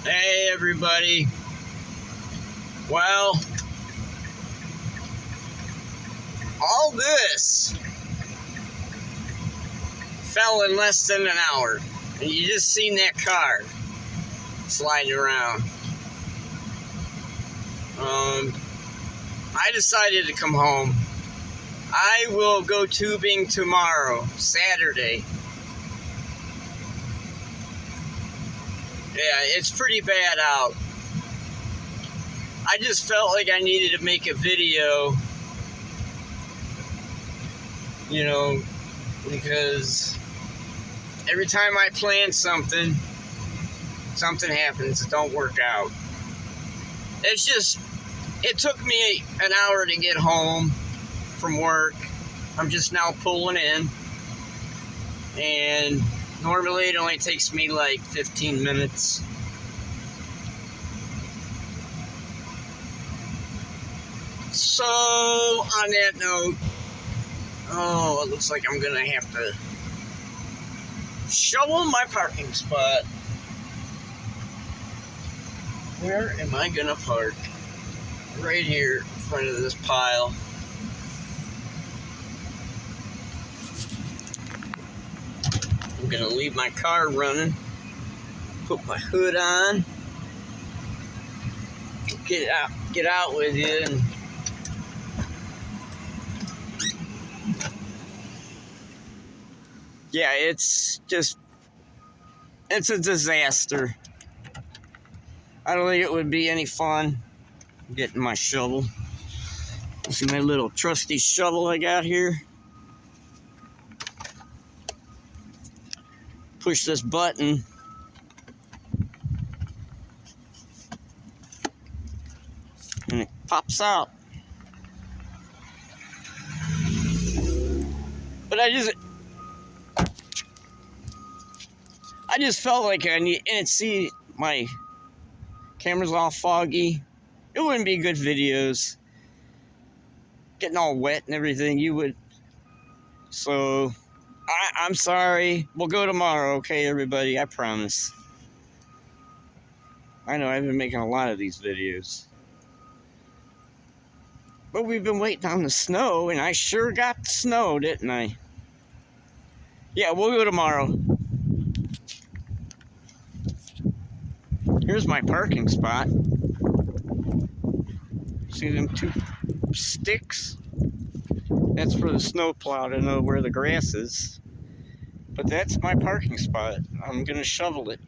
Hey everybody. Well, all this fell in less than an hour. And you just seen that car sliding around. I decided to come home. I will go tubing tomorrow, Saturday. Yeah, it's pretty bad out. I just felt like I needed to make a video, because every time I plan something happens. It don't work out. It took me an hour to get home from work. I'm just now pulling in. And normally it only takes me like 15 minutes. So, on that note, it looks like I'm going to have to shovel my parking spot. Where am I going to park? Right here in front of this pile. I'm going to leave my car running. Put my hood on. Get out with you. And yeah, it's a disaster. I don't think it would be any fun getting my shovel. See my little trusty shovel I got here? Push this button. And it pops out. But I just felt like see, my camera's all foggy. It wouldn't be good videos. Getting all wet and everything, So, I'm sorry. We'll go tomorrow, okay, everybody? I promise. I know, I've been making a lot of these videos. But we've been waiting on the snow, and I sure got the snow, didn't I? Yeah, we'll go tomorrow. Here's my parking spot. See them two sticks? That's for the snowplow to know where the grass is. But that's my parking spot. I'm going to shovel it.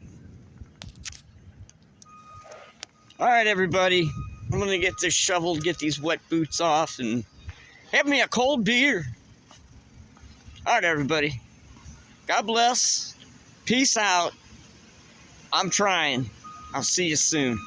Alright, everybody. I'm going to get this shoveled, get these wet boots off, and have me a cold beer. Alright, everybody. God bless. Peace out. I'm trying. I'll see you soon.